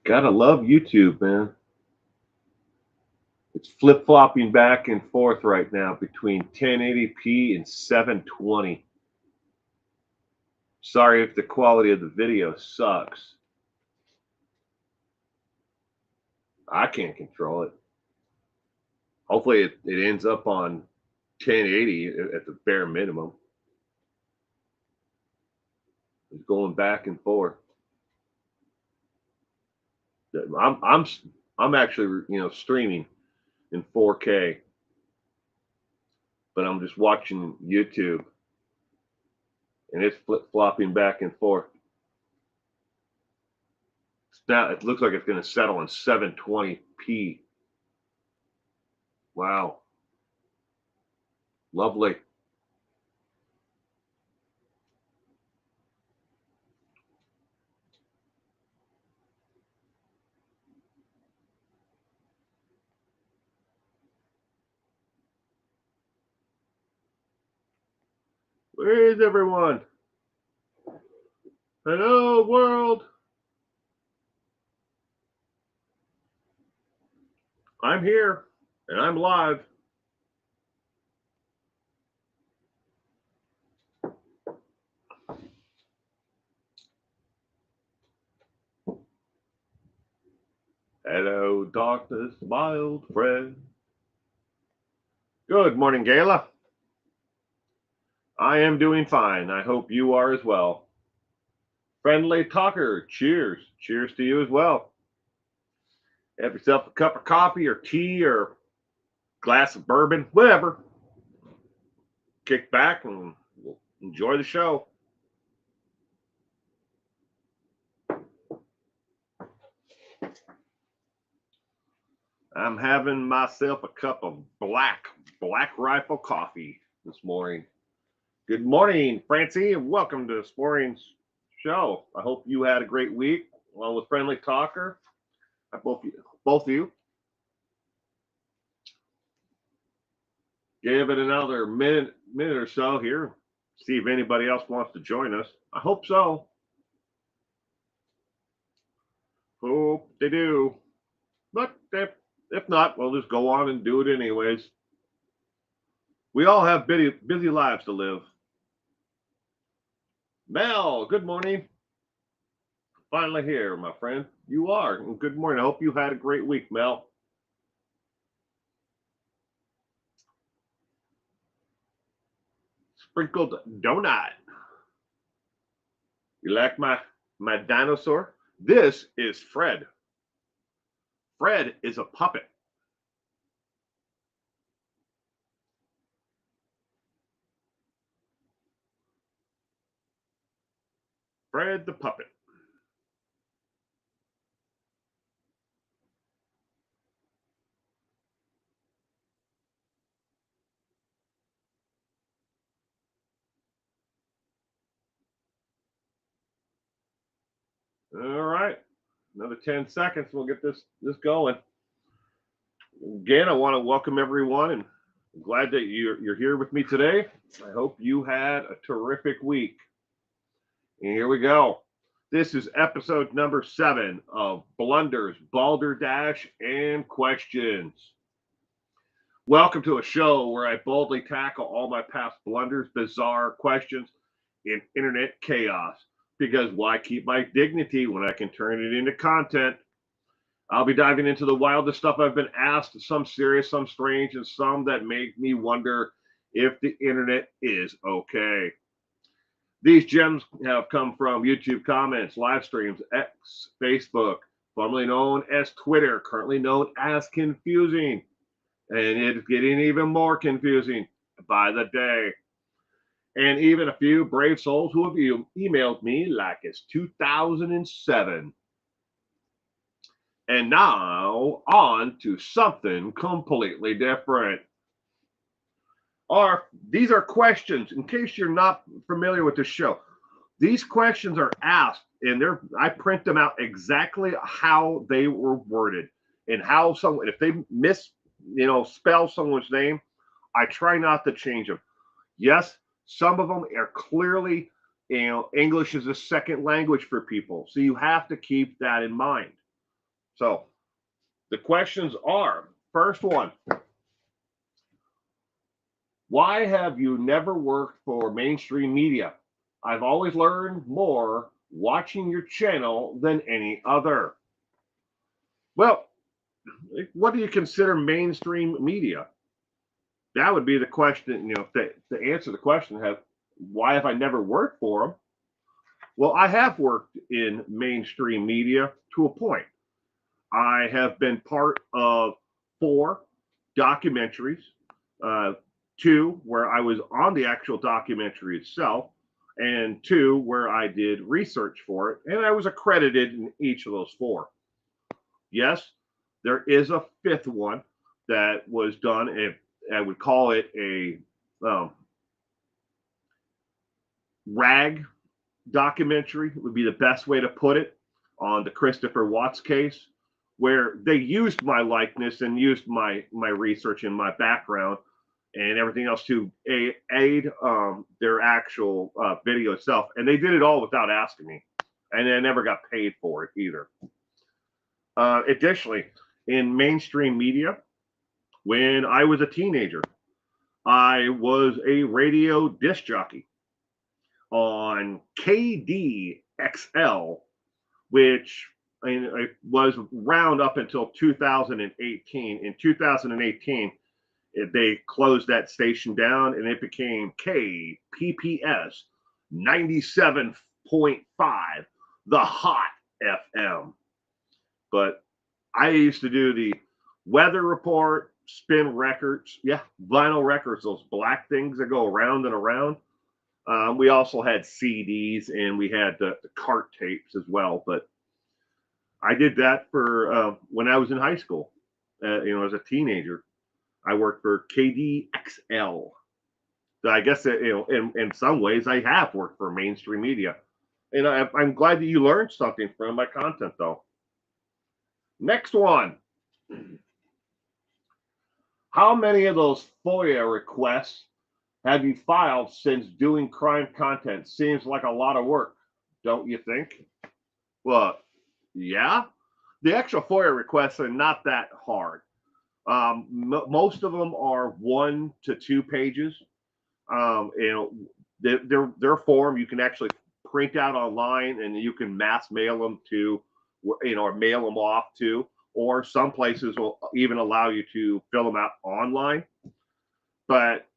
Gotta love YouTube, man. It's flip-flopping back and forth right now between 1080p and 720. Sorry if the quality of the video sucks. I can't control it. Hopefully it ends up on 1080 at the bare minimum. It's going back and forth. I'm actually streaming in 4K, but I'm just watching YouTube, and it's flip-flopping back and forth. Now it looks like it's going to settle on 720p. Wow, lovely. Where is everyone? Hello, world. I'm here, and I'm live. Hello, darkness, my old friend. Good morning, Gayla. I am doing fine. I hope you are as well. Friendly talker, cheers. Cheers to you as well. Have yourself a cup of coffee or tea or glass of bourbon, whatever. Kick back and we'll enjoy the show. I'm having myself a cup of black rifle coffee this morning. Good morning, Francie, and welcome to this morning's show. I hope you had a great week along with Friendly Talker. I hope both of you. Give it another minute or so here. See if anybody else wants to join us. I hope so. Hope they do. But if not, we'll just go on and do it anyways. We all have busy lives to live. Mel, good morning. Finally here, my friend. You are. Good morning. I hope you had a great week, Mel. Sprinkled donut. You like my dinosaur? This is Fred. Fred is a puppet. Fred the puppet. All right. Another 10 seconds. We'll get this going. Again, I want to welcome everyone, and I'm glad that you're here with me today. I hope you had a terrific week. And here we go. This is episode number 7 of Blunders Balderdash and Questions. Welcome to a show where I boldly tackle all my past blunders, bizarre questions, and internet chaos. Because why keep my dignity when I can turn it into content? I'll be diving into the wildest stuff I've been asked, some serious, some strange, and some that make me wonder if the internet is okay. These gems have come from YouTube comments, live streams, X, Facebook, formerly known as Twitter, currently known as Confusing. And it's getting even more confusing. by the day. And even a few brave souls who have emailed me like it's 2007. And now on to something completely different. These are questions, in case you're not familiar with the show. These questions are asked, and I print them out exactly how they were worded, and how someone, if they spell someone's name, I try not to change them. Yes, some of them are clearly, English is a second language for people, so you have to keep that in mind. So the questions are: first one, why have you never worked for mainstream media? I've always learned more watching your channel than any other. Well, what do you consider mainstream media? That would be the question, to answer the question, why have I never worked for them? Well, I have worked in mainstream media to a point. I have been part of 4 documentaries, 2 where I was on the actual documentary itself, and 2 where I did research for it, and I was accredited in each of those 4. Yes, there is a 5th one that was done. If I would call it a rag documentary, would be the best way to put it, on the Christopher Watts case, where they used my likeness and used my research and my background and everything else to aid their actual video itself. And they did it all without asking me. And I never got paid for it either. Additionally, in mainstream media, when I was a teenager, I was a radio disc jockey on KDXL, which it was around up until 2018. In 2018, they closed that station down and it became KPPS 97.5, the hot FM. But I used to do the weather report, spin records, vinyl records, those black things that go around and around. We also had CDs and we had the cart tapes as well. But I did that for when I was in high school. As a teenager, I worked for KDXL. So I guess that, in some ways, I have worked for mainstream media. And I'm glad that you learned something from my content, though. Next one. How many of those FOIA requests have you filed since doing crime content? Seems like a lot of work, don't you think? Well, yeah. The actual FOIA requests are not that hard. Most of them are 1 to 2 pages. Their form you can actually print out online, and you can mass mail them to, or mail them off to, or some places will even allow you to fill them out online. But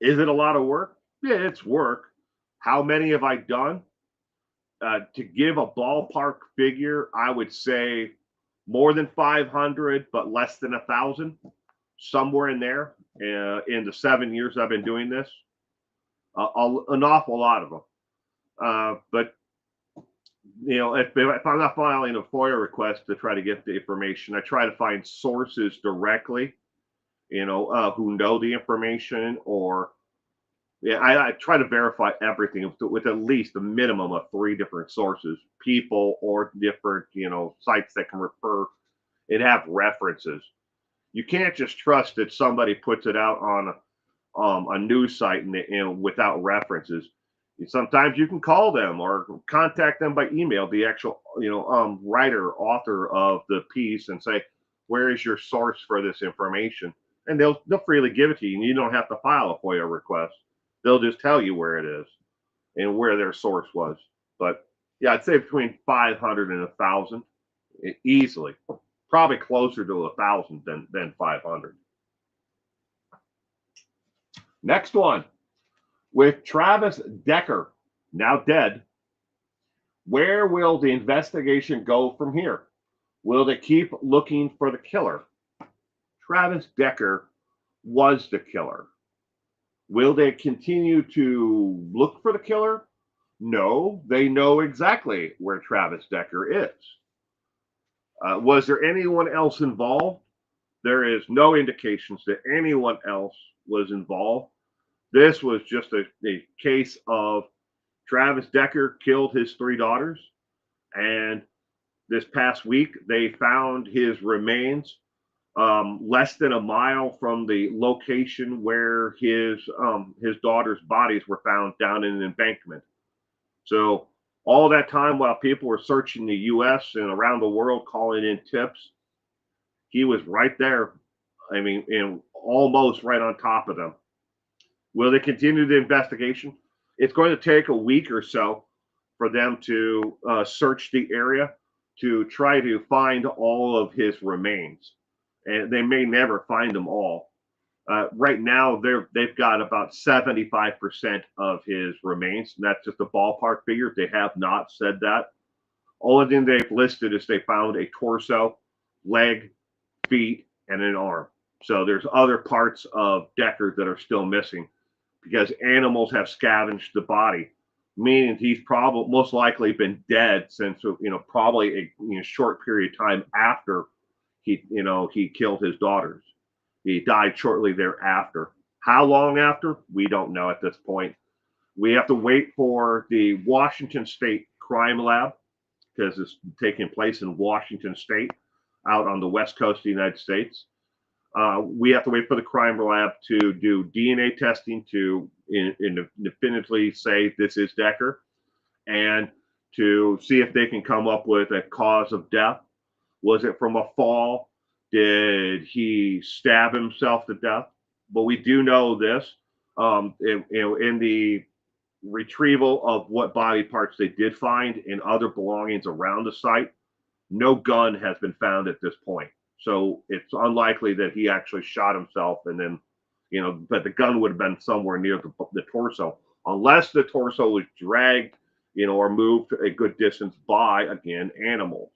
is it a lot of work? Yeah, it's work. How many have I done? To give a ballpark figure, I would say more than 500, but less than 1,000, somewhere in there. In the 7 years I've been doing this, an awful lot of them. But if I'm not filing a FOIA request to try to get the information, I try to find sources directly, who know the information, or I try to verify everything with at least a minimum of 3 different sources, people, or different, sites that can refer and have references. You can't just trust that somebody puts it out on a news site and without references. Sometimes you can call them or contact them by email, the actual, writer, author of the piece, and say, where is your source for this information? And they'll freely give it to you, and you don't have to file a FOIA request. They'll just tell you where it is and where their source was. But yeah, I'd say between 500 and 1,000 easily. Probably closer to 1,000 than 500. Next one. With Travis Decker, now dead, where will the investigation go from here? Will they keep looking for the killer? Travis Decker was the killer. Will they continue to look for the killer? No, they know exactly where Travis Decker is. Was there anyone else involved? There is no indications that anyone else was involved. This was just a case of Travis Decker killed his three daughters, and this past week they found his remains less than a mile from the location where his daughters' bodies were found down in an embankment. So all that time while people were searching the U.S. and around the world calling in tips, he was right there. I mean, and almost right on top of them. Will they continue the investigation? It's going to take a week or so for them to search the area to try to find all of his remains, and they may never find them all. Right now, they've got about 75% of his remains, and that's just a ballpark figure. They have not said that. Only thing they've listed is they found a torso, leg, feet, and an arm. So there's other parts of Decker that are still missing because animals have scavenged the body, meaning he's probably most likely been dead since probably a short period of time after he killed his daughters. He died shortly thereafter. How long after? We don't know at this point. We have to wait for the Washington State Crime Lab because it's taking place in Washington State out on the west coast of the United States. We have to wait for the crime lab to do DNA testing to definitively say this is Decker and to see if they can come up with a cause of death. Was it from a fall? Did he stab himself to death? But we do know this. In the retrieval of what body parts they did find and other belongings around the site, no gun has been found at this point. So it's unlikely that he actually shot himself and then, but the gun would have been somewhere near the torso, unless the torso was dragged, or moved a good distance by, again, animals.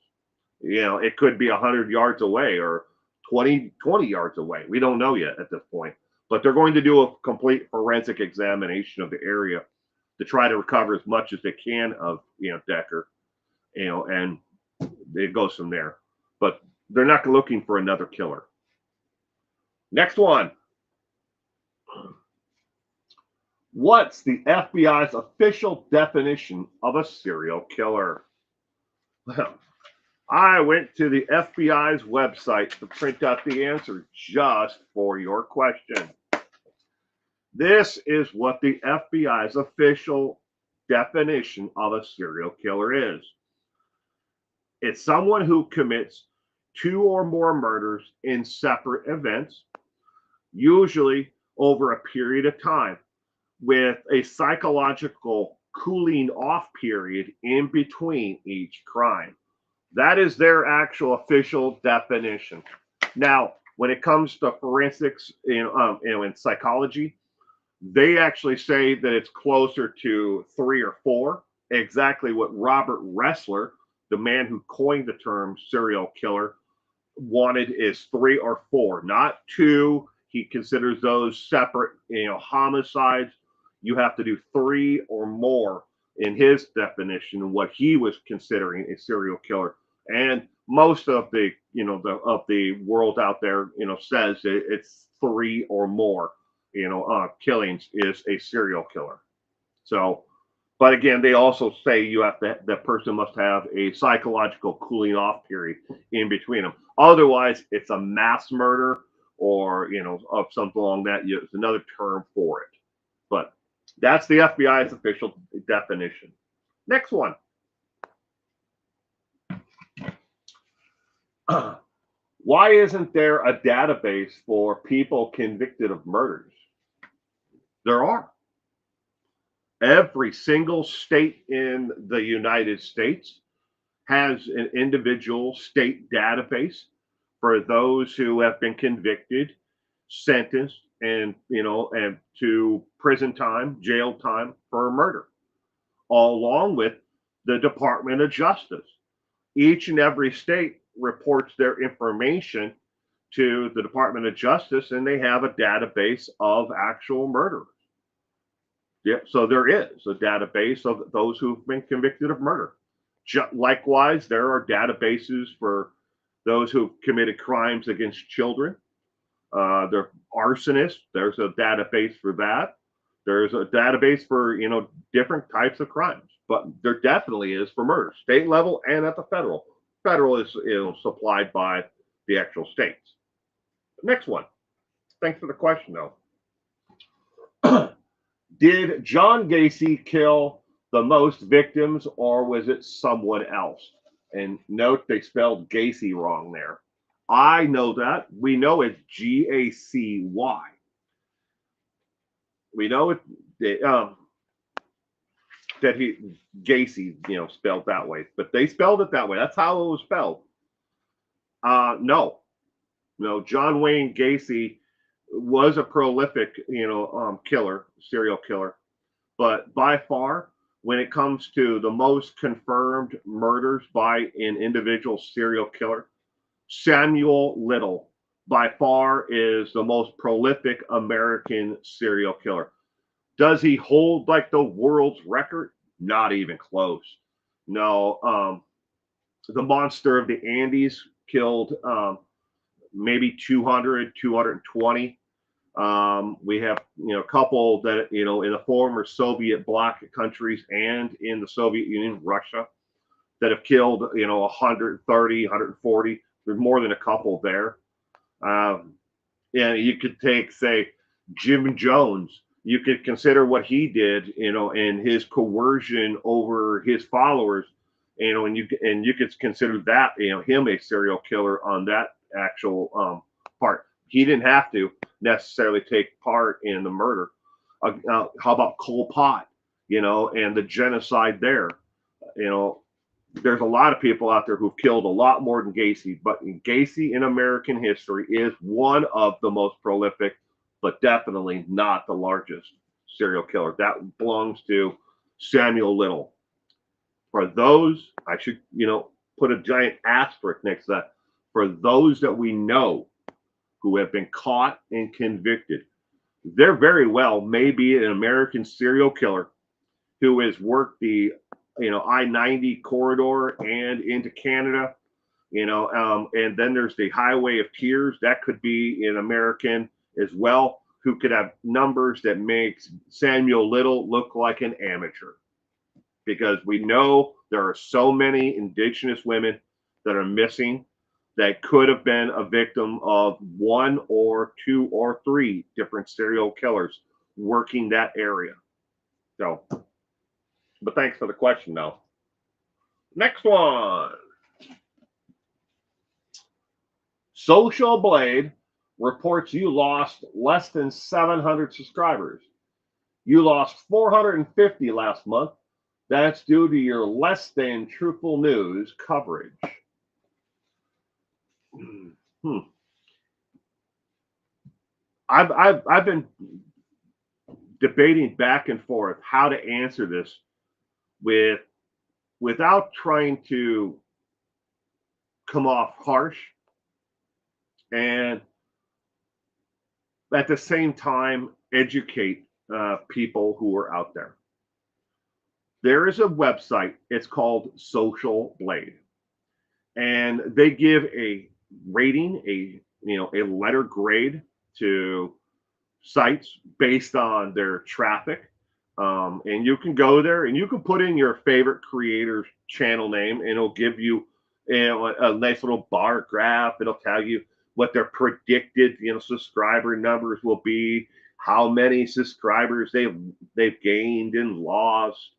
It could be 100 yards away or 20 yards away. We don't know yet at this point. But they're going to do a complete forensic examination of the area to try to recover as much as they can of, Decker, and it goes from there. But they're not looking for another killer. Next one. What's the FBI's official definition of a serial killer? Well, I went to the FBI's website to print out the answer just for your question. This is what the FBI's official definition of a serial killer is. It's someone who commits 2 or more murders in separate events, usually over a period of time, with a psychological cooling off period in between each crime. That is their actual official definition. Now, when it comes to forensics in psychology, they actually say that it's closer to 3 or 4, exactly what Robert Ressler, the man who coined the term serial killer, wanted is 3 or 4, not 2. He considers those separate, homicides. You have to do 3 or more in his definition of what he was considering a serial killer. And most of the, the world out there, says it's 3 or more, killings is a serial killer. So, but again, they also say the person must have a psychological cooling off period in between them. Otherwise, it's a mass murder or, of something along that. It's another term for it. But that's the FBI's official definition. Next one. Why isn't there a database for people convicted of murders? There are. Every single state in the United States has an individual state database for those who have been convicted, sentenced, and to prison time, jail time for murder, along with the Department of Justice. Each and every state reports their information to the Department of Justice, and they have a database of actual murderers. Yeah, so there is a database of those who've been convicted of murder. Likewise, there are databases for those who've committed crimes against children. There are arsonists. There's a database for that. There's a database for different types of crimes, but there definitely is for murder, state level and at the federal. Federal is supplied by the actual states. Next one. Thanks for the question, though. Did John Gacy kill the most victims, or was it someone else? And note they spelled Gacy wrong there. I know that. We know it's Gacy. We know that he Gacy, spelled that way, but they spelled it that way. That's how it was spelled. No, John Wayne Gacy was a prolific, serial killer, but by far, when it comes to the most confirmed murders by an individual serial killer, Samuel Little by far is the most prolific American serial killer. Does he hold like the world's record? Not even close. No, the monster of the Andes killed maybe 200, 220. We have, a couple that, in the former Soviet bloc countries and in the Soviet Union, Russia, that have killed, 130, 140. There's more than a couple there. And you could take, say, Jim Jones. You could consider what he did, and his coercion over his followers, and you could consider that, him a serial killer on that actual part. He didn't have to necessarily take part in the murder. How about Pol Pot, and the genocide there? There's a lot of people out there who've killed a lot more than Gacy, but Gacy in American history is one of the most prolific, but definitely not the largest serial killer. That belongs to Samuel Little. For those, I should, put a giant asterisk next to that. For those that we know who have been caught and convicted, there very well may be an American serial killer who has worked the I-90 corridor and into Canada, and then there's the Highway of Tears. That could be an American as well, who could have numbers that makes Samuel Little look like an amateur, because we know there are so many indigenous women that are missing that could have been a victim of one or two or three different serial killers working that area. So, but thanks for the question, though. Next one. Social Blade reports you lost less than 700 subscribers. You lost 450 last month. That's due to your less than truthful news coverage. I've been debating back and forth how to answer this without trying to come off harsh, and at the same time educate people who are out there. There is a website. It's called Social Blade, and they give a rating, a letter grade to sites based on their traffic. And you can go there and you can put in your favorite creator's channel name, and it'll give you, a nice little bar graph. It'll tell you what their predicted, subscriber numbers will be, how many subscribers they've gained and lost,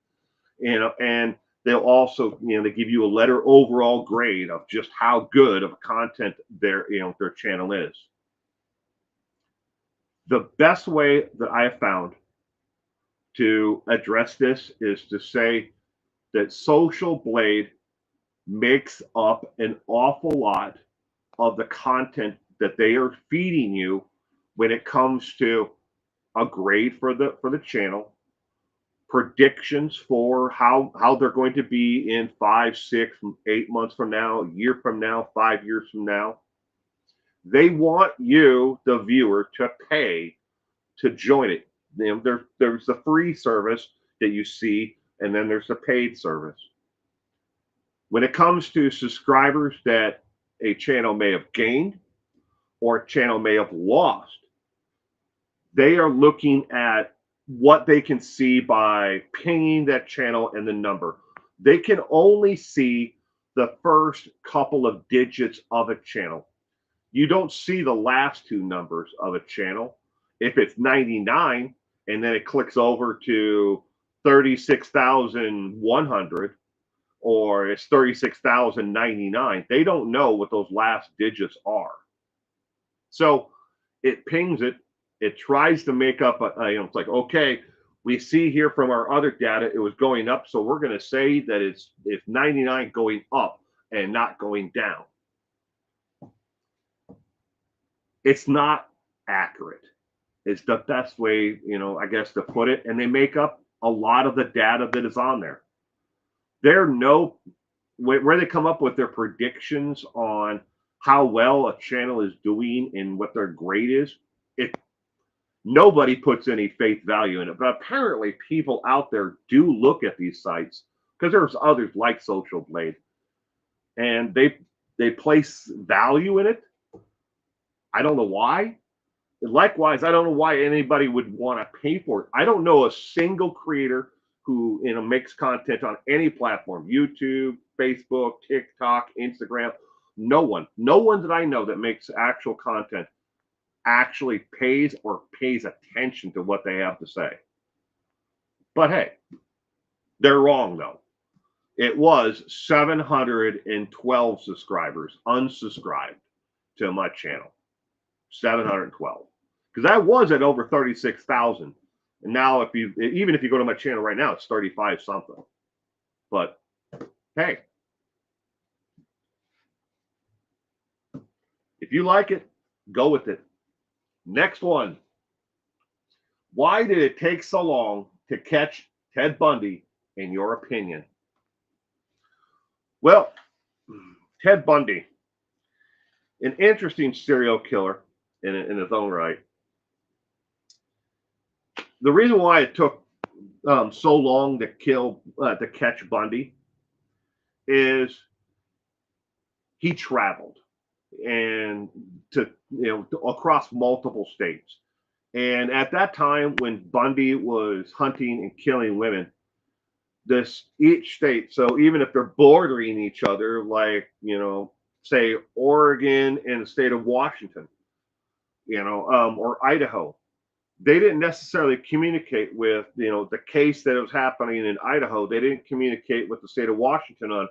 and they'll also, they give you a letter overall grade of just how good of content their channel is. The best way that I have found to address this is to say that Social Blade makes up an awful lot of the content that they are feeding you when it comes to a grade for the channel, predictions for how they're going to be in 5, 6, 8 months from now, a year from now, 5 years from now. They want you, the viewer, to pay to join it. There's the free service that you see, and then there's the paid service. When it comes to subscribers that a channel may have gained or a channel may have lost, they are looking at what they can see by pinging that channel and the number. They can only see the first couple of digits of a channel. You don't see the last two numbers of a channel. If it's 99 and then it clicks over to 36,100 or it's 36,099, they don't know what those last digits are. So it pings it. It tries to make up it's like, okay, we see here from our other data it was going up, so we're going to say that it's 99 going up and not going down. It's not accurate. It's the best way, I guess, to put it. And they make up a lot of the data that is on there. Where they come up with their predictions on how well a channel is doing and what their grade is, nobody puts any faith value in it. But apparently people out there do look at these sites, because there's others like Social Blade, and they place value in it. I don't know why. Likewise, I don't know why anybody would want to pay for it. I don't know a single creator who makes content on any platform: YouTube, Facebook, TikTok, Instagram. No one that I know that makes actual content actually pays attention to what they have to say. But hey, they're wrong though. It was 712 subscribers unsubscribed to my channel. 712, because I was at over 36,000, and now even if you go to my channel right now, it's 35 something. But hey, if you like it, go with it. Next one. Why did it take so long to catch Ted Bundy, in your opinion? Well, Ted Bundy, an interesting serial killer in his own right. The reason why it took so long to catch Bundy is he traveled and across multiple states. And at that time, when Bundy was hunting and killing women, each state, so even if they're bordering each other, like, say Oregon and the state of Washington, or Idaho, they didn't necessarily communicate with, the case that was happening in Idaho. They didn't communicate with the state of Washington on,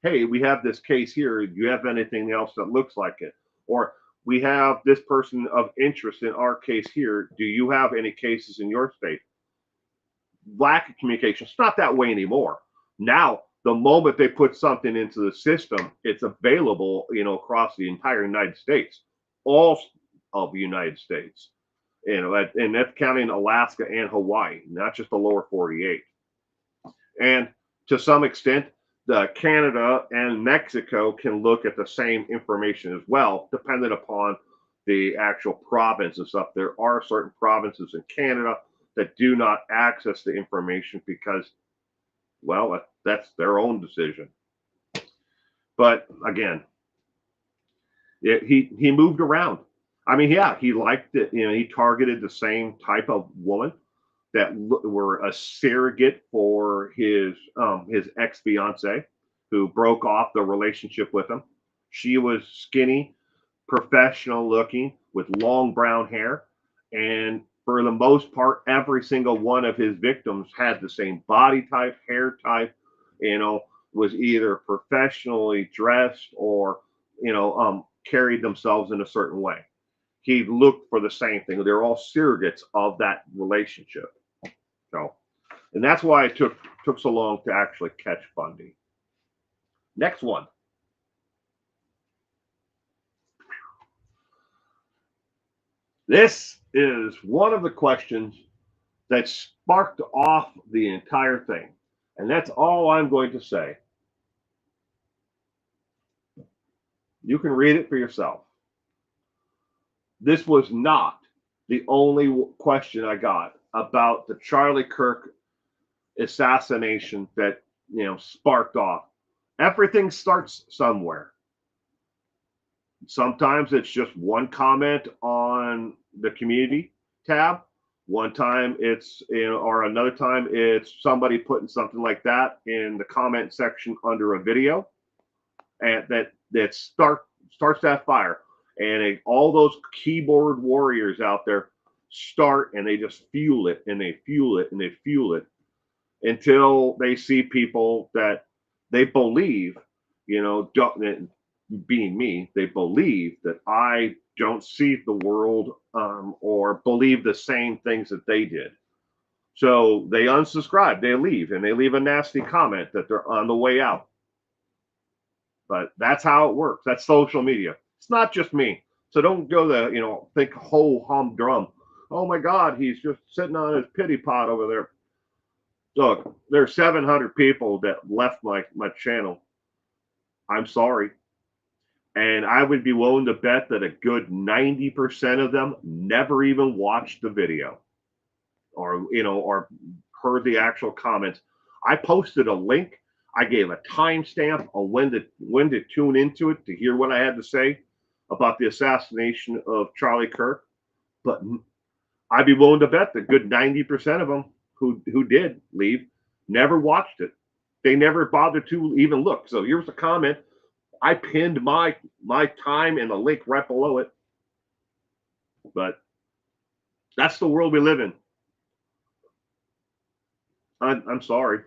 hey, we have this case here. Do you have anything else that looks like it? Or we have this person of interest in our case here. Do you have any cases in your state? Lack of communication. It's not that way anymore. Now, the moment they put something into the system, it's available, across the entire United States, all of the United States, and that's counting Alaska and Hawaii, not just the lower 48. And to some extent, Canada and Mexico can look at the same information as well, depending upon the actual province and stuff. There are certain provinces in Canada that do not access the information because, well, that's their own decision. But again, he moved around. I mean, yeah, he liked it. He targeted the same type of woman that were a surrogate for his ex-fiance, who broke off the relationship with him. She was skinny, professional looking, with long brown hair, and for the most part, every single one of his victims had the same body type, hair type, was either professionally dressed or, carried themselves in a certain way. He looked for the same thing. They're all surrogates of that relationship. So, and that's why it took so long to actually catch Bundy. Next one. This is one of the questions that sparked off the entire thing. And that's all I'm going to say. You can read it for yourself. This was not the only question I got about the Charlie Kirk assassination that, sparked off. Everything starts somewhere. Sometimes it's just one comment on the community tab. One time it's, or another time it's somebody putting something like that in the comment section under a video, and that starts that fire. And all those keyboard warriors out there start, and they just fuel it, and they fuel it, and they fuel it until they see people that they believe, don't, being me, they believe that I don't see the world, or believe the same things that they did. So they unsubscribe, they leave, and they leave a nasty comment that they're on the way out. But that's how it works. That's social media. It's not just me. So don't go think ho hum drum. Oh my God, he's just sitting on his pity pot over there. Look, there's 700 people that left my channel. I'm sorry. And I would be willing to bet that a good 90% of them never even watched the video or heard the actual comments. I posted a link. I gave a timestamp on when to tune into it to hear what I had to say about the assassination of Charlie Kirk. But I'd be willing to bet that good 90% of them who did leave never watched it. They never bothered to even look. So here's a comment. I pinned my time and the link right below it. But that's the world we live in. I'm sorry.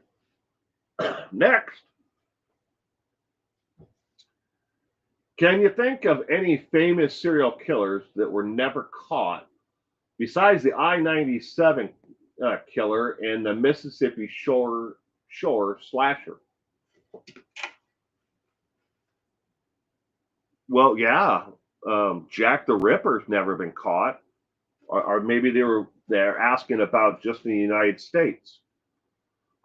Next. Can you think of any famous serial killers that were never caught besides the I-97 killer and the Mississippi Shore slasher? Well, yeah, Jack the Ripper's never been caught, or maybe they're asking about just in the United States.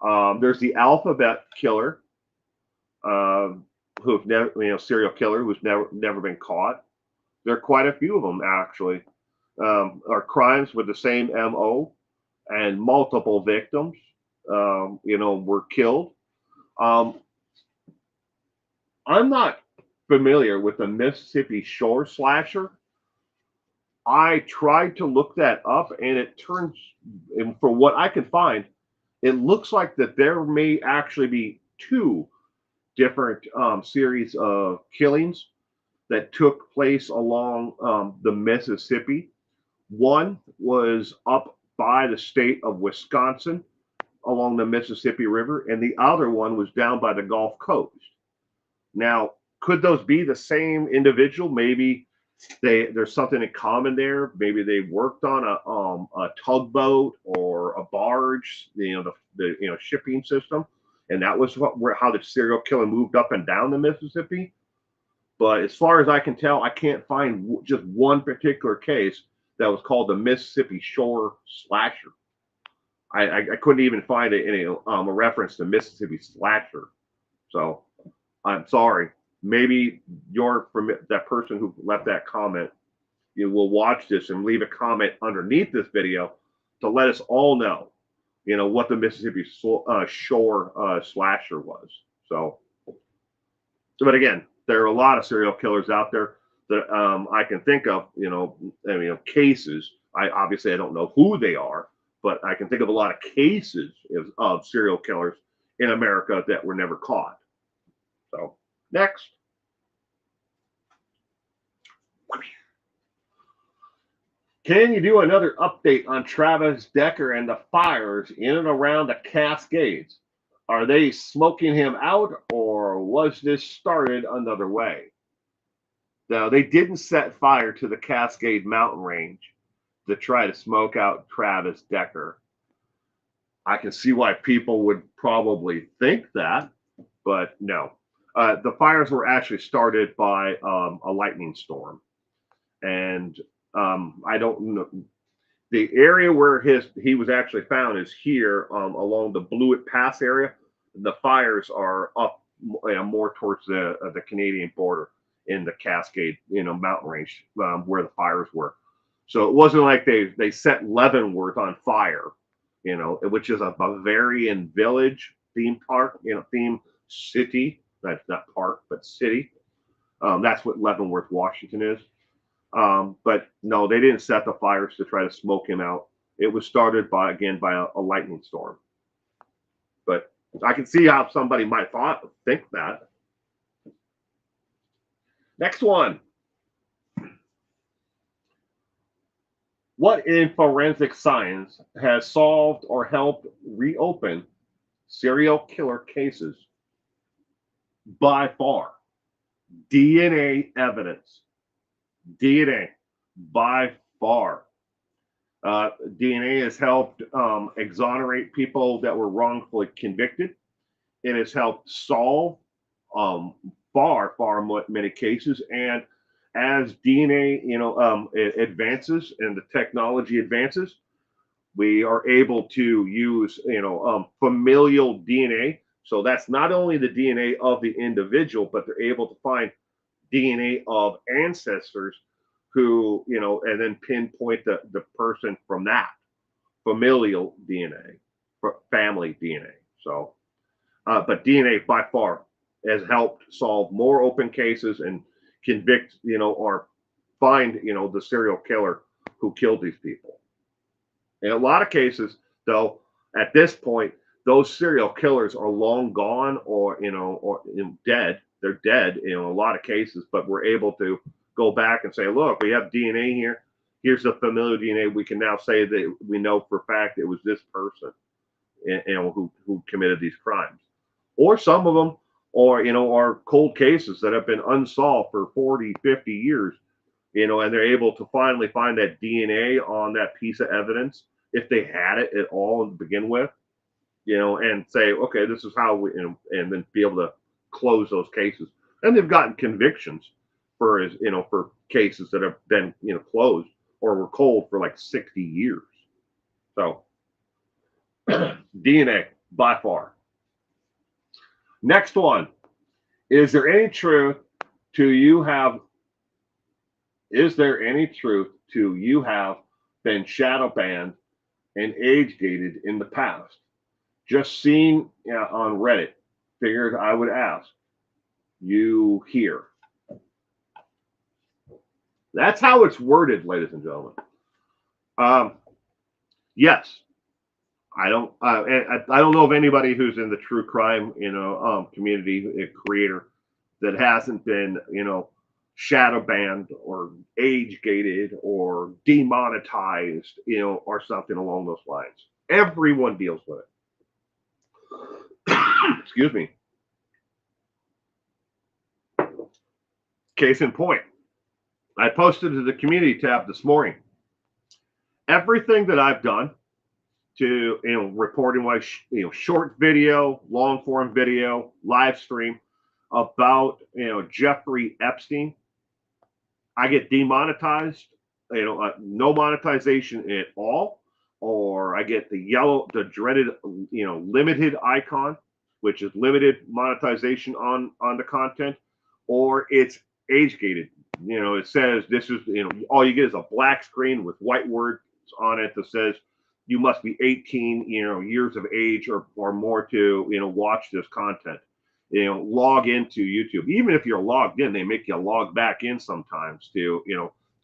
There's the Alphabet Killer, who've never, serial killer who's never been caught. There are quite a few of them actually. Are crimes with the same MO and multiple victims, were killed. I'm not familiar with the Mississippi Shore slasher. I tried to look that up, and it turns, and for what I can find, it looks like that there may actually be two different series of killings that took place along the Mississippi. One was up by the state of Wisconsin along the Mississippi River, and the other one was down by the Gulf Coast. Now, could those be the same individual? Maybe there's something in common there. Maybe they worked on a tugboat or a barge, the shipping system, and that was how the serial killer moved up and down the Mississippi. But as far as I can tell, I can't find just one particular case that was called the Mississippi Shore slasher. I couldn't even find a reference to Mississippi slasher. So I'm sorry. Maybe you're from that person who left that comment. You will watch this and leave a comment underneath this video to let us all know, what the Mississippi Shore slasher was. So, but again, there are a lot of serial killers out there that I can think of. Cases. I don't know who they are, but I can think of a lot of cases of serial killers in America that were never caught. So, next. Can you do another update on Travis Decker and the fires in and around the Cascades? Are they smoking him out, or was this started another way? Now, they didn't set fire to the Cascade mountain range to try to smoke out Travis Decker. I can see why people would probably think that, but no. The fires were actually started by a lightning storm. And I don't know. The area where he was actually found is here along the Blewett Pass area. The fires are up more towards the Canadian border in the Cascade mountain range where the fires were. So it wasn't like they set Leavenworth on fire, which is a Bavarian village theme park, theme city. That's not park, but city. That's what Leavenworth, Washington is. But no, they didn't set the fires to try to smoke him out. It was started by a lightning storm. But I can see how somebody might think that. Next one. What in forensic science has solved or helped reopen serial killer cases? By far, DNA evidence. DNA, by far. DNA has helped exonerate people that were wrongfully convicted. It has helped solve far many cases. And as DNA, advances and the technology advances, we are able to use, familial DNA. So that's not only the DNA of the individual, but they're able to find DNA of ancestors who, and then pinpoint the person from that familial DNA, family DNA. So, but DNA by far has helped solve more open cases and convict, or find, the serial killer who killed these people. In a lot of cases, though, at this point, those serial killers are long gone or dead. They're dead in a lot of cases, but we're able to go back and say, look, we have DNA here. Here's the familial DNA. We can now say that we know for a fact it was this person, who committed these crimes. Or some of them are cold cases that have been unsolved for 40, 50 years, and they're able to finally find that DNA on that piece of evidence, if they had it at all to begin with, and say, okay, this is how we, and then be able to close those cases. And they've gotten convictions for cases that have been, closed or were cold for like 60 years. So DNA by far. Next one. Is there any truth to you have been shadow banned and age gated in the past? Just seen on Reddit. Figured I would ask you here. That's how it's worded, ladies and gentlemen. Yes. I don't know of anybody who's in the true crime, community, a creator, that hasn't been, shadow banned or age gated or demonetized, or something along those lines. Everyone deals with it. Excuse me. Case in point, I posted to the community tab this morning everything that I've done to, reporting wise, short video, long form video, live stream about, Jeffrey Epstein. I get demonetized, no monetization at all, or I get the dreaded, limited icon, which is limited monetization on the content, or it's age gated. It says this is, all you get is a black screen with white words on it that says you must be 18, years of age or more to, watch this content. Log into YouTube. Even if you're logged in, they make you log back in sometimes to,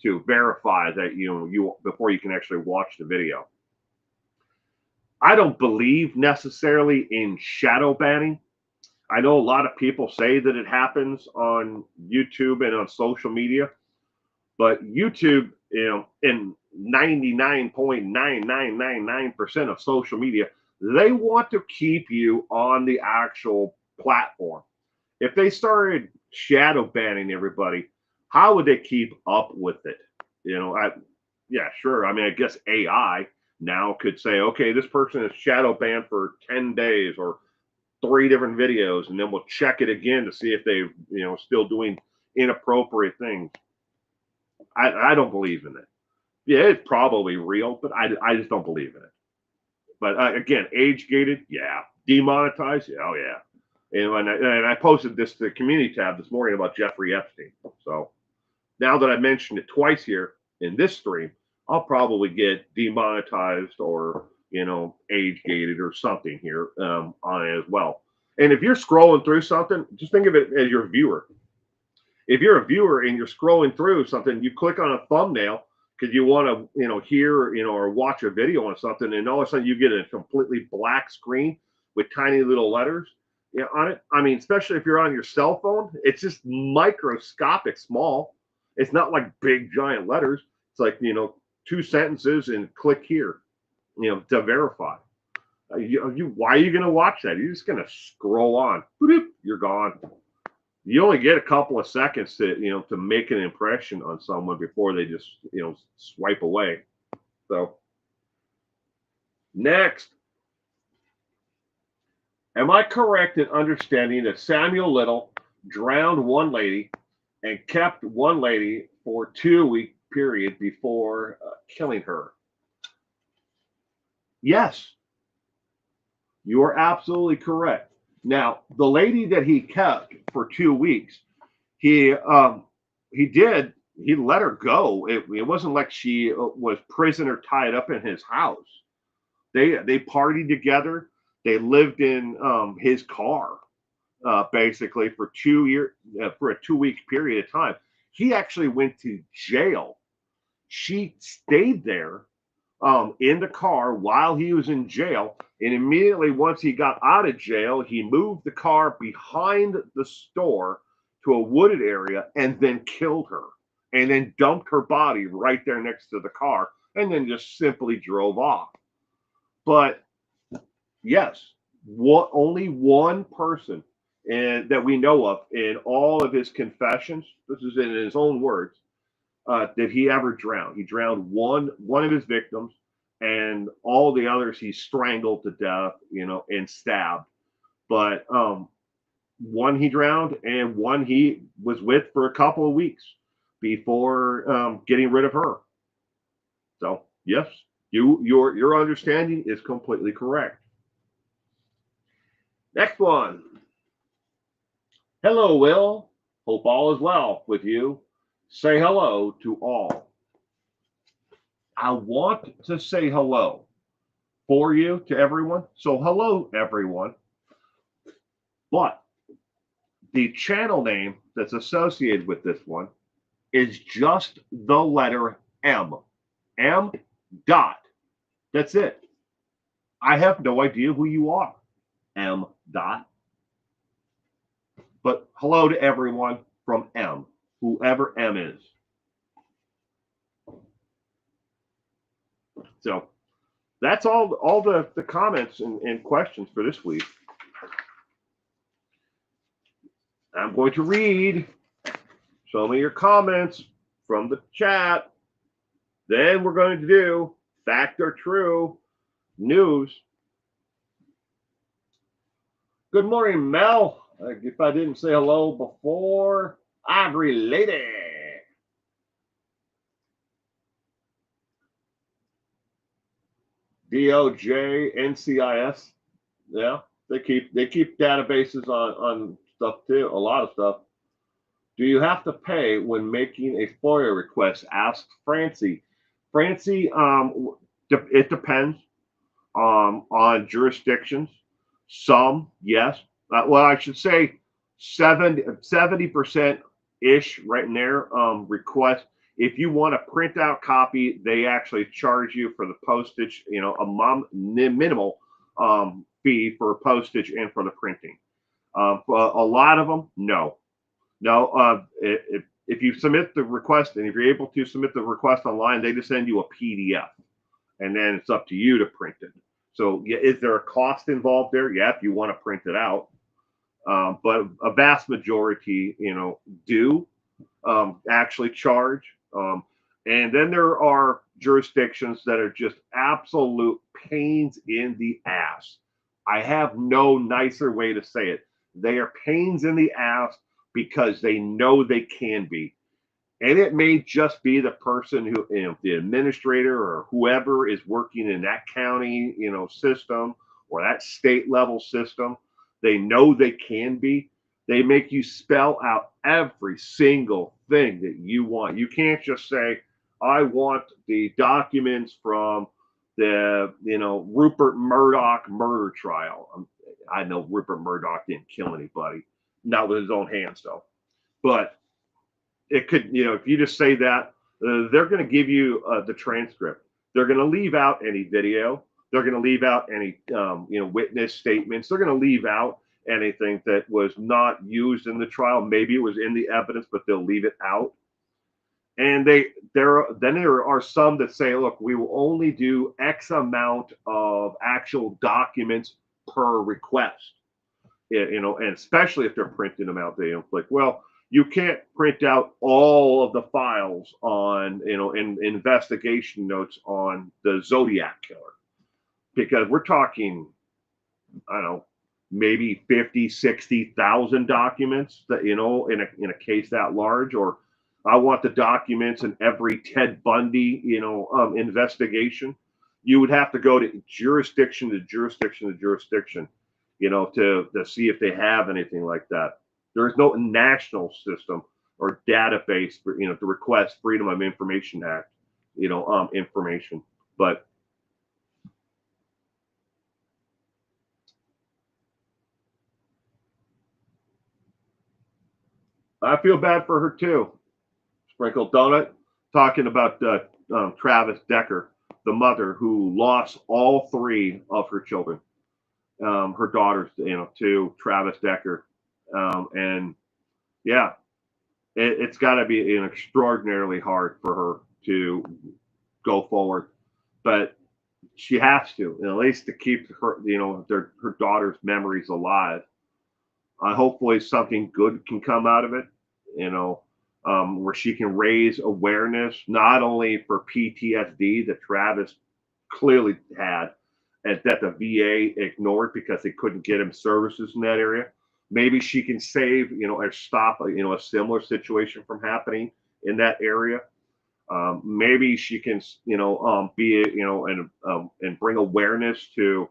to verify that you before you can actually watch the video. I don't believe necessarily in shadow banning. I know a lot of people say that it happens on YouTube and on social media, but YouTube, in 99.9999% of social media, they want to keep you on the actual platform. If they started shadow banning everybody, how would they keep up with it? Yeah, sure. I mean, I guess AI now could say, okay, this person is shadow banned for 10 days or 3 different videos, and then we'll check it again to see if they, still doing inappropriate things. I don't believe in it. Yeah, it's probably real, but I just don't believe in it. But again, age gated, yeah. Demonetized, yeah, oh yeah. And I posted this to the community tab this morning about Jeffrey Epstein. So now that I mentioned it twice here in this stream, I'll probably get demonetized or, age gated or something here on it as well. And if you're scrolling through something, just think of it as your viewer. If you're a viewer and you're scrolling through something, you click on a thumbnail because you want to, hear, or watch a video on something, and all of a sudden you get a completely black screen with tiny little letters on it. I mean, especially if you're on your cell phone, it's just microscopic small. It's not like big giant letters. It's like, two sentences and click here, to verify. Why are you going to watch that? You're just going to scroll on. You're gone. You only get a couple of seconds to make an impression on someone before they just swipe away. So next, am I correct in understanding that Samuel Little drowned one lady and kept one lady for a 2-week period before killing her? Yes, you are absolutely correct. Now, the lady that he kept for 2 weeks, he let her go. It wasn't like she was prisoner tied up in his house. They partied together. They lived in his car basically for 2 years, for a 2-week period of time. He actually went to jail. She stayed there in the car while he was in jail. And immediately once he got out of jail, he moved the car behind the store to a wooded area and then killed her and then dumped her body right there next to the car and then just simply drove off. But yes, only one person that we know of in all of his confessions, this is in his own words, did he ever drown. He drowned one of his victims, and all the others he strangled to death, and stabbed. But one he drowned, and one he was with for a couple of weeks before getting rid of her. So yes, your understanding is completely correct. Next one. Hello, Will. Hope all is well with you. Say hello to all. I want to say hello for you to everyone. So hello, everyone. But the channel name that's associated with this one is just the letter M. M dot. That's it. I have no idea who you are. M dot. But hello to everyone from M, whoever M is. So that's all the comments and questions for this week. I'm going to read some of your comments from the chat. Then we're going to do fact or true news. Good morning, Mel. If I didn't say hello before, Audrey Lady. DOJ, NCIS. Yeah, they keep databases on stuff too, a lot of stuff. Do you have to pay when making a FOIA request? Asked Francie. Francie, it depends on jurisdictions. Some, yes. Well, I should say 70% ish right in there request. If you want a printout copy, they actually charge you for the postage, a minimal fee for postage and for the printing. For a lot of them, no. If you submit the request, and if you're able to submit the request online, they just send you a PDF, and then it's up to you to print it. So, yeah, is there a cost involved there? Yeah, if you want to print it out. But a vast majority, do actually charge. And then there are jurisdictions that are just absolute pains in the ass. I have no nicer way to say it. They are pains in the ass because they know they can be. And it may just be the person who, the administrator or whoever is working in that county, system or that state level system. They know they can be. They make you spell out every single thing that you want. You can't just say, I want the documents from the Rupert Murdoch murder trial. I know Rupert Murdoch didn't kill anybody, not with his own hands though. But it could, if you just say that, they're going to give you the transcript. They're going to leave out any video. They're going to leave out any, witness statements. They're going to leave out anything that was not used in the trial. Maybe it was in the evidence, but they'll leave it out. And there are some that say, look, we will only do X amount of actual documents per request. And especially if they're printing them out, they like, well, you can't print out all of the files on, in investigation notes on the Zodiac killer, because we're talking, I don't know, maybe 50, 60,000 documents that, in a case that large. Or I want the documents in every Ted Bundy, investigation. You would have to go to jurisdiction to jurisdiction to jurisdiction, to see if they have anything like that. There is no national system or database for, to request Freedom of Information Act, information. But I feel bad for her too. Sprinkled Donut talking about Travis Decker, the mother who lost all three of her children, her daughters, to Travis Decker. And yeah, it's got to be an extraordinarily hard for her to go forward, but she has to, at least to keep her, her daughter's memories alive. Hopefully something good can come out of it, where she can raise awareness, not only for PTSD that Travis clearly had, and that the VA ignored because they couldn't get him services in that area. Maybe she can save, or stop, a similar situation from happening in that area. Maybe she can, be, and bring awareness to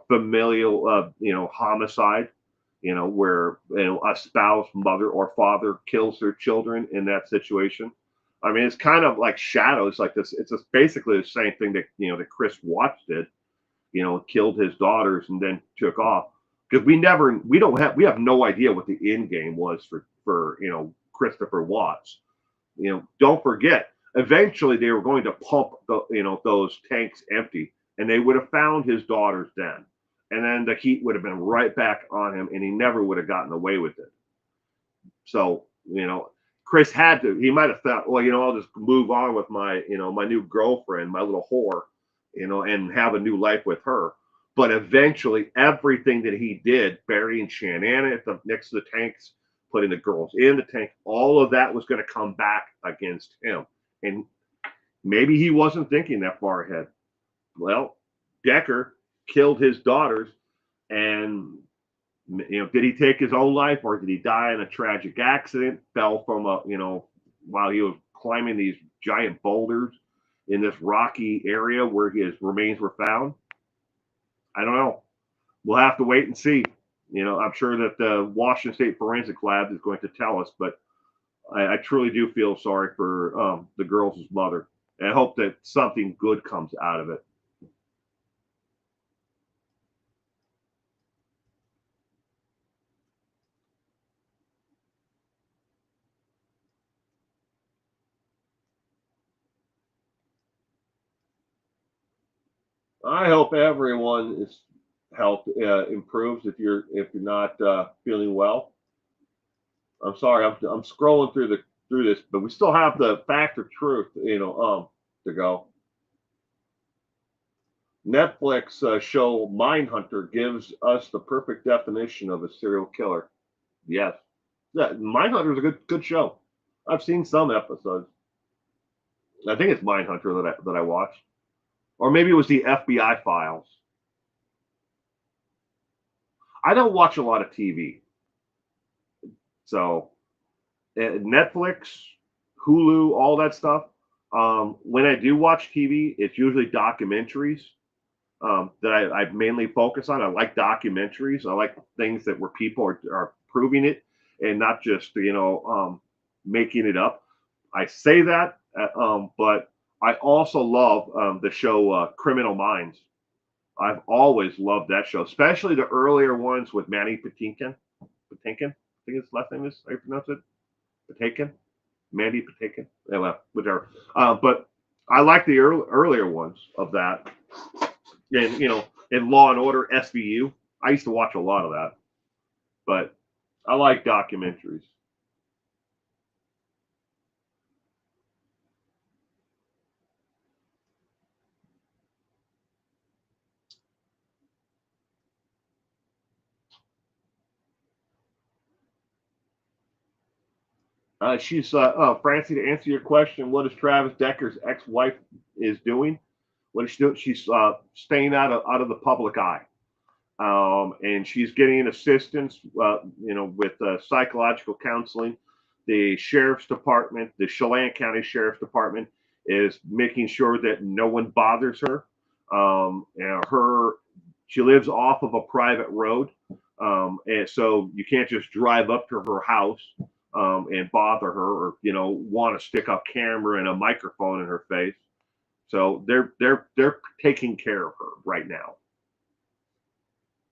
familial, homicide, where a spouse, mother, or father kills their children in that situation. I mean, it's kind of like Shadows, like this. It's just basically the same thing that that Chris Watts did, killed his daughters and then took off. Because we have no idea what the end game was for Christopher Watts. Don't forget, eventually they were going to pump those tanks empty, and they would have found his daughters then, and then the heat would have been right back on him, and he never would have gotten away with it. So Chris had to. He might have thought, well, I'll just move on with my my new girlfriend, my little whore, and have a new life with her. But eventually, everything that he did, burying Shanann next to the tanks, putting the girls in the tank, all of that was going to come back against him. And maybe he wasn't thinking that far ahead. Well, Decker killed his daughters, and did he take his own life, or did he die in a tragic accident? Fell from while he was climbing these giant boulders in this rocky area where his remains were found? I don't know. We'll have to wait and see. I'm sure that the Washington State Forensic Lab is going to tell us, but I truly do feel sorry for the girl's mother. And I hope that something good comes out of it. I hope everyone's health improves if you're not feeling well. I'm sorry, I'm scrolling through this, but we still have the fact or truth, to go. Netflix show Mindhunter gives us the perfect definition of a serial killer. Yes, yeah, Mindhunter is a good show. I've seen some episodes. I think it's Mindhunter that I watched, or maybe it was the FBI Files. I don't watch a lot of TV, so Netflix, Hulu, all that stuff. When I do watch TV, it's usually documentaries that I mainly focus on. I like documentaries. I like things where people are proving it and not just making it up. I say that But I also love the show Criminal Minds. I've always loved that show, especially the earlier ones with Manny Patinkin. Patinkin, I think his last name is. How you pronounce it? Patinkin, Mandy Patinkin. Yeah, well, whatever. But I like the earlier ones of that. And in Law and Order SVU, I used to watch a lot of that. But I like documentaries. She's Francie. To answer your question, what is Travis Decker's ex-wife is doing? What is she doing? She's staying out of the public eye, and she's getting assistance, with psychological counseling. The sheriff's department, the Chelan County Sheriff's Department, is making sure that no one bothers her. She lives off of a private road, and so you can't just drive up to her house and bother her, or want to stick a camera and a microphone in her face. So they're taking care of her right now,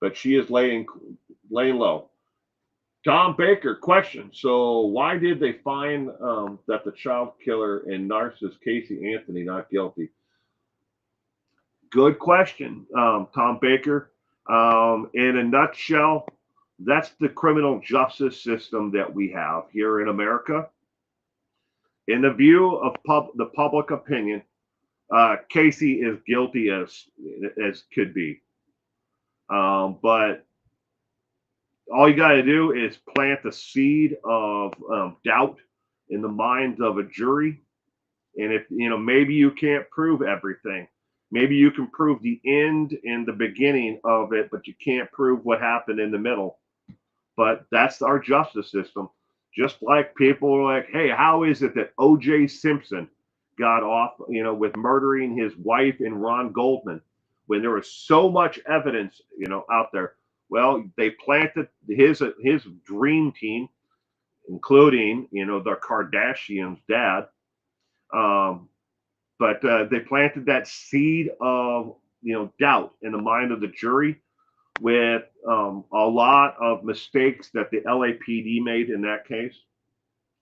but she is laying low. Tom Baker, question. So why did they find that the child killer and narcissist Casey Anthony not guilty? Good question, Tom Baker. In a nutshell, that's the criminal justice system that we have here in America. In the view of the public opinion, Casey is guilty as could be. But all you got to do is plant the seed of doubt in the minds of a jury. And if, maybe you can't prove everything. Maybe you can prove the end and the beginning of it, but you can't prove what happened in the middle. But that's our justice system. Just like people are like, hey, how is it that O.J. Simpson got off, with murdering his wife and Ron Goldman when there was so much evidence, out there? Well, they planted his dream team, including, the Kardashians' dad. But they planted that seed of, doubt in the mind of the jury with a lot of mistakes that the LAPD made in that case,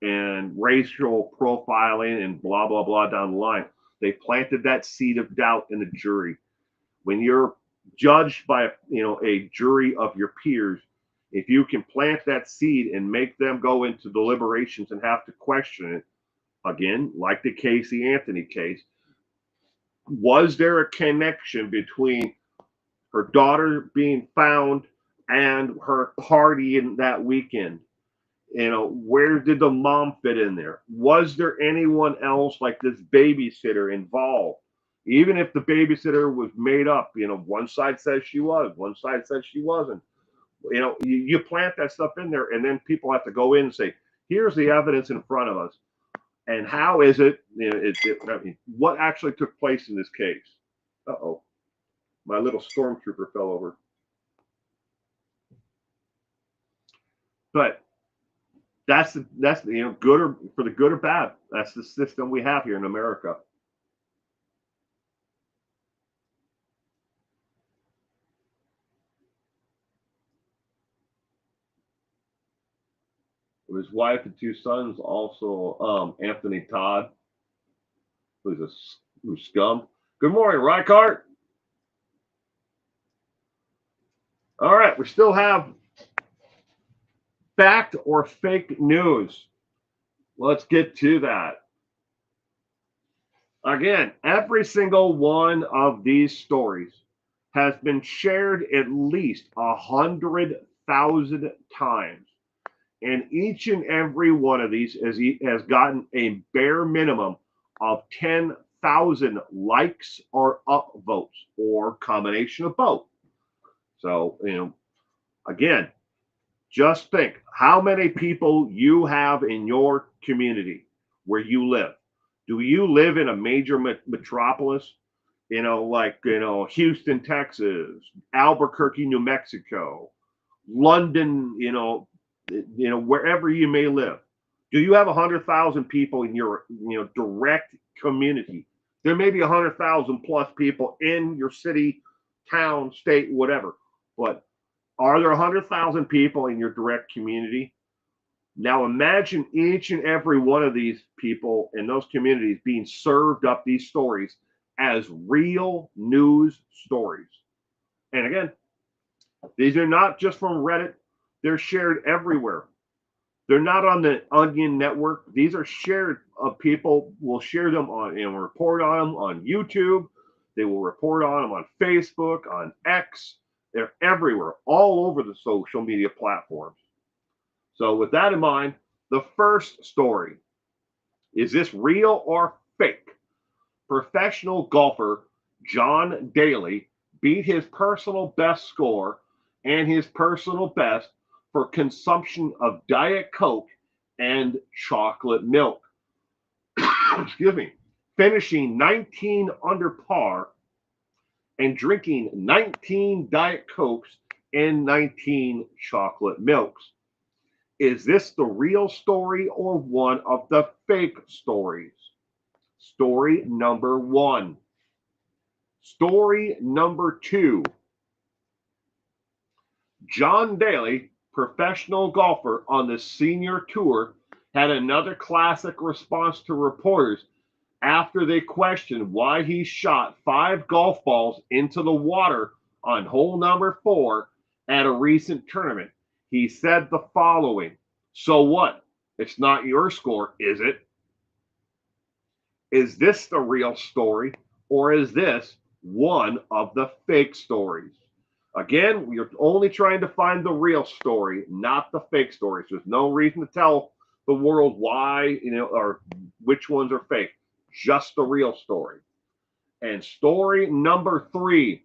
and racial profiling and blah, blah, blah down the line. They planted that seed of doubt in the jury. When you're judged by, a jury of your peers, if you can plant that seed and make them go into deliberations and have to question it, again, like the Casey Anthony case, was there a connection between her daughter being found and her party in that weekend? Where did the mom fit in there? Was there anyone else like this babysitter involved? Even if the babysitter was made up, one side says she was, one side says she wasn't. You plant that stuff in there, and then people have to go in and say, here's the evidence in front of us. And how is it, what actually took place in this case? Uh-oh, my little stormtrooper fell over. But that's good or for the good or bad. That's the system we have here in America. His wife and two sons, also Anthony Todd, who's scum. Good morning, Reichart. All right, we still have fact or fake news. Let's get to that. Again, every single one of these stories has been shared at least 100,000 times. And each and every one of these has gotten a bare minimum of 10,000 likes or upvotes, or combination of both. So, again, just think how many people you have in your community where you live. Do you live in a major metropolis? Houston, Texas, Albuquerque, New Mexico, London, wherever you may live. Do you have 100,000 people in your direct community? There may be 100,000 plus people in your city, town, state, whatever. But are there 100,000 people in your direct community? Now imagine each and every one of these people in those communities being served up these stories as real news stories. And again, these are not just from Reddit, they're shared everywhere. They're not on the Onion network. These are shared. People will share them on and report on them on YouTube. They will report on them on Facebook, on X. They're everywhere, all over the social media platforms. So with that in mind, the first story, is this real or fake? Professional golfer John Daly beat his personal best score and his personal best for consumption of Diet Coke and chocolate milk. Excuse me. Finishing 19 under par and drinking 19 Diet Cokes and 19 chocolate milks. Is this the real story or one of the fake stories? Story number one. Story number two. John Daly, professional golfer on the senior tour, had another classic response to reporters after they questioned why he shot 5 golf balls into the water on hole number 4 at a recent tournament. He said the following: "So what? It's not your score, is it?" Is this the real story, or is this one of the fake stories? Again, we're only trying to find the real story, not the fake stories. There's no reason to tell the world why, or which ones are fake. Just the real story. And story number 3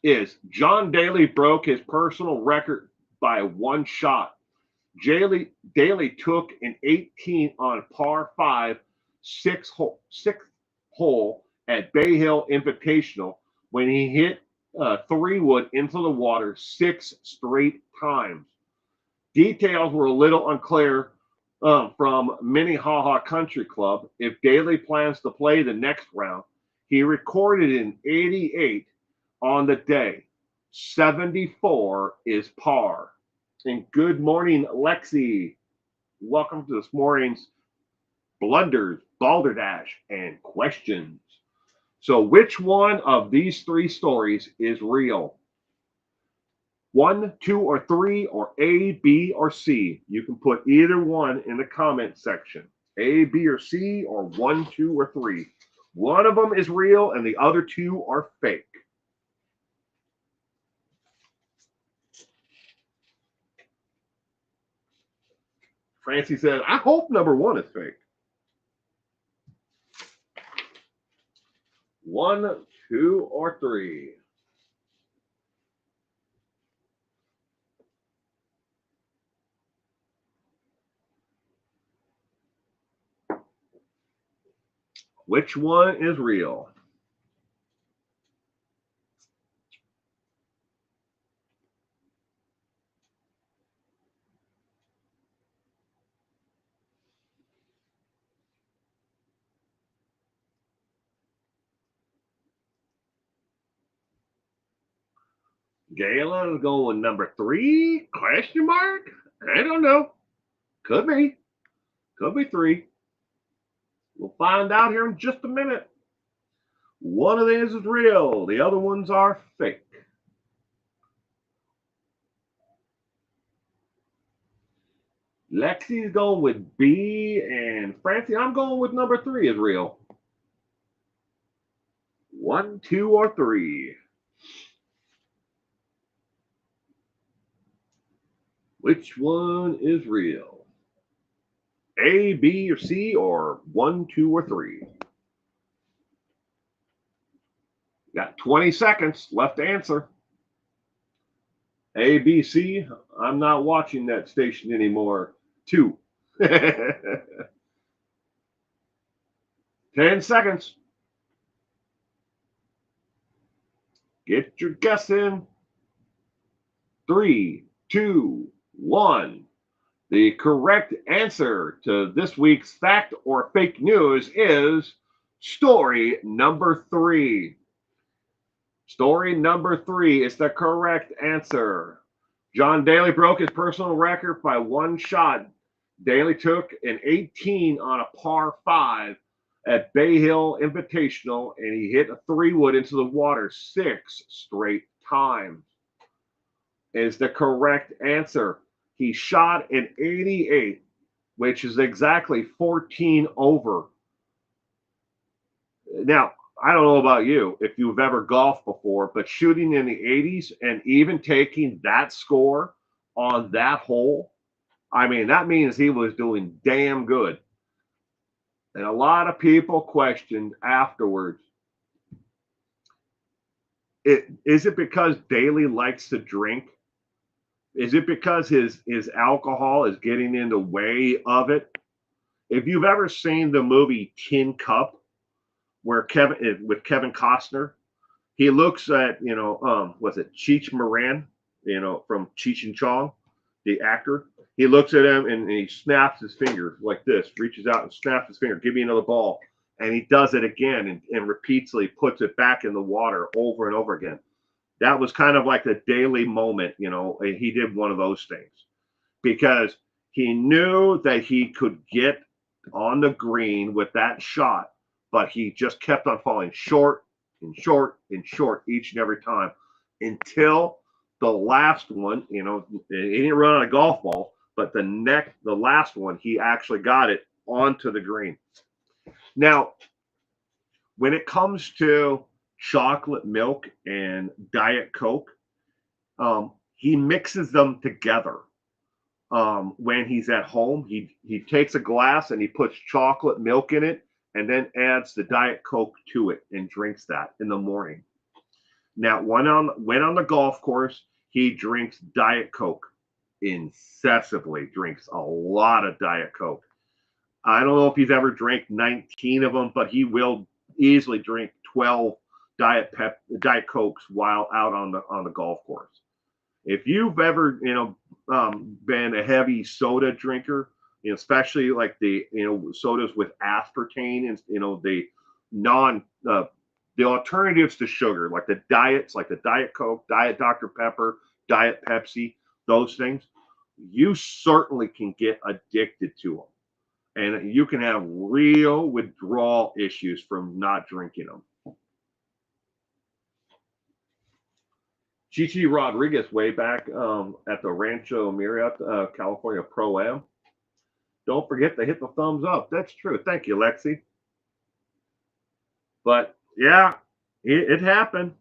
is John Daly broke his personal record by 1 shot. Daly took an 18 on par 5 sixth hole at Bay Hill Invitational when he hit 3-wood into the water 6 straight times. Details were a little unclear from Minnehaha Country Club if Daly plans to play the next round. He recorded an 88 on the day. 74 is par. And good morning, Lexi. Welcome to this morning's Blunders, Balderdash, and Questions. So which one of these 3 stories is real? 1, 2, or 3, or A, B, or C? You can put either one in the comment section. A, B, or C, or 1, 2, or 3. One of them is real and the other 2 are fake. Francie said, I hope number 1 is fake. 1, 2, or 3. Which one is real? Galen is going number 3? Question mark? I don't know. Could be. Could be 3. We'll find out here in just a minute. One of these is real. The other ones are fake. Lexi's going with B, and Francie, I'm going with number 3 is real. 1, 2, or 3. Which one is real? A, B, or C, or 1, 2, or 3? Got 20 seconds left to answer. A, B, C. I'm not watching that station anymore. 2. 10 seconds. Get your guess in. 3, 2, 1. The correct answer to this week's fact or fake news is story number 3. Story number 3 is the correct answer. John Daly broke his personal record by one shot. Daly took an 18 on a par 5 at Bay Hill Invitational, and he hit a 3-wood into the water 6 straight times. Is the correct answer. He shot an 88, which is exactly 14 over. Now, I don't know about you, if you've ever golfed before, but shooting in the 80s and even taking that score on that hole, I mean, that means he was doing damn good. And a lot of people questioned afterwards, is it because Daly likes to drink? Is it because his alcohol is getting in the way of it? If you've ever seen the movie Tin Cup, where with Kevin Costner, he looks at, was it Cheech Marin, from Cheech and Chong, the actor. He looks at him and he snaps his finger like this, reaches out and snaps his finger, give me another ball. And he does it again and repeatedly puts it back in the water over and over again. That was kind of like a Daly moment, he did one of those things because he knew that he could get on the green with that shot, but he just kept on falling short and short and short each and every time until the last one, he didn't run on a golf ball, but the last one, he actually got it onto the green. Now, when it comes to chocolate milk and Diet Coke, he mixes them together. When he's at home, he takes a glass and he puts chocolate milk in it and then adds the Diet Coke to it and drinks that in the morning. Now, when on the golf course, he drinks Diet Coke incessantly, drinks a lot of Diet Coke. I don't know if he's ever drank 19 of them, but he will easily drink 12 Diet Cokes while out on the golf course. If you've ever been a heavy soda drinker, especially like the sodas with aspartame and the alternatives to sugar, like the diets, like the Diet Coke, Diet Dr. Pepper, Diet Pepsi, those things, you certainly can get addicted to them. And you can have real withdrawal issues from not drinking them. Chichi Rodriguez way back at the Rancho Marriott, California Pro-Am. Don't forget to hit the thumbs up. That's true. Thank you, Lexi. But yeah, it happened.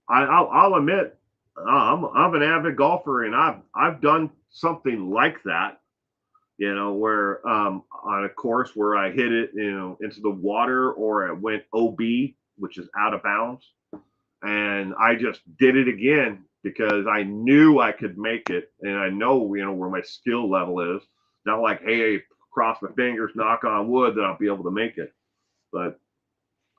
I'll admit, I'm an avid golfer, and I've done something like that. Where on a course where I hit it, into the water, or I went OB, which is out of bounds. And I just did it again because I knew I could make it. And I know, where my skill level is. Not like, hey, cross my fingers, knock on wood that I'll be able to make it. But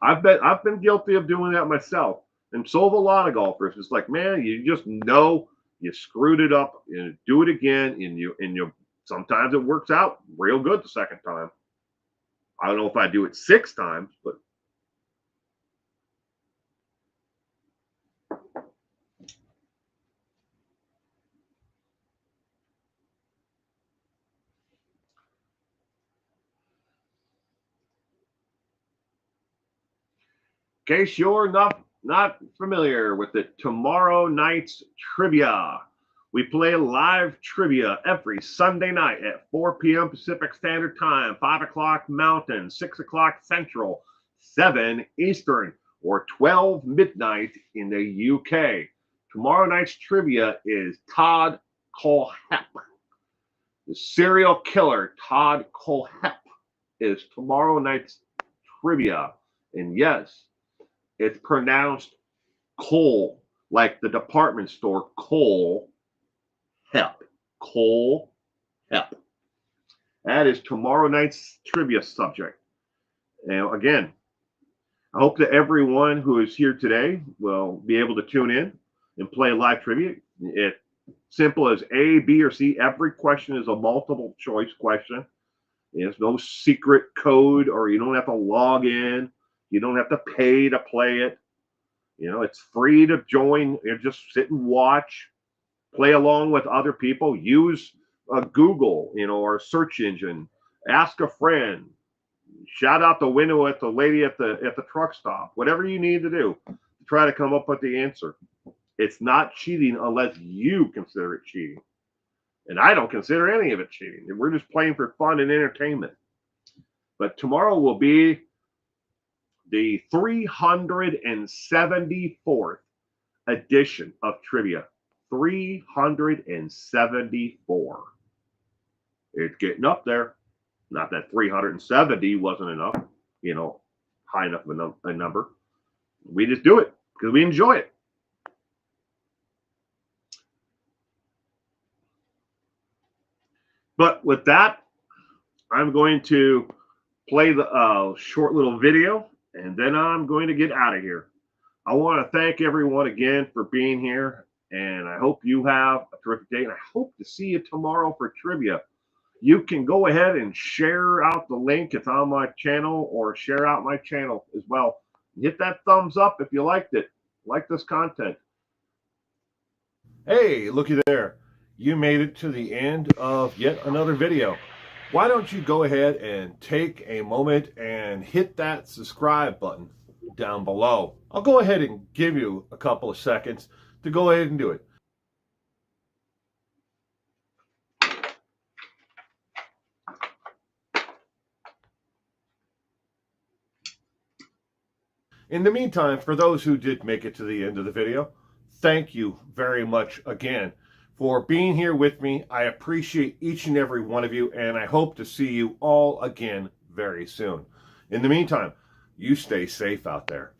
I've been guilty of doing that myself. And so have a lot of golfers. It's like, man, you just know you screwed it up, and do it again, and you sometimes it works out real good the second time. I don't know if I do it 6 times, but in case you're not familiar with it, tomorrow night's trivia. We play live trivia every Sunday night at 4 p.m. Pacific Standard Time, 5 o'clock Mountain, 6 o'clock Central, 7 Eastern, or 12 midnight in the UK. Tomorrow night's trivia is Todd Colehep. The serial killer Todd Colehep is tomorrow night's trivia. And yes, it's pronounced Cole, like the department store Cole Hep. Cole Hep. That is tomorrow night's trivia subject. And again, I hope that everyone who is here today will be able to tune in and play live trivia. simple as A, B, or C. Every question is a multiple choice question. There's no secret code, or you don't have to log in. You don't have to pay to play it. It's free to join. You just sit and watch, play along with other people. Use Google, or a search engine. Ask a friend. Shout out the window at the lady at the truck stop. Whatever you need to do to try to come up with the answer. It's not cheating unless you consider it cheating. And I don't consider any of it cheating. We're just playing for fun and entertainment. But tomorrow will be the 374th edition of trivia. 374. It's getting up there. Not that 370 wasn't enough, high enough of a number. We just do it because we enjoy it. But with that, I'm going to play the short little video, and then I'm going to get out of here. I want to thank everyone again for being here, and I hope you have a terrific day, and I hope to see you tomorrow for trivia. You can go ahead and share out the link. It's on my channel, or share out my channel as well. Hit that thumbs up if you liked it. Like this content. Hey, looky there. You made it to the end of yet another video. Why don't you go ahead and take a moment and hit that subscribe button down below. I'll go ahead and give you a couple of seconds to go ahead and do it. In the meantime, for those who did make it to the end of the video, thank you very much again for being here with me. I appreciate each and every one of you, and I hope to see you all again very soon. In the meantime, you stay safe out there.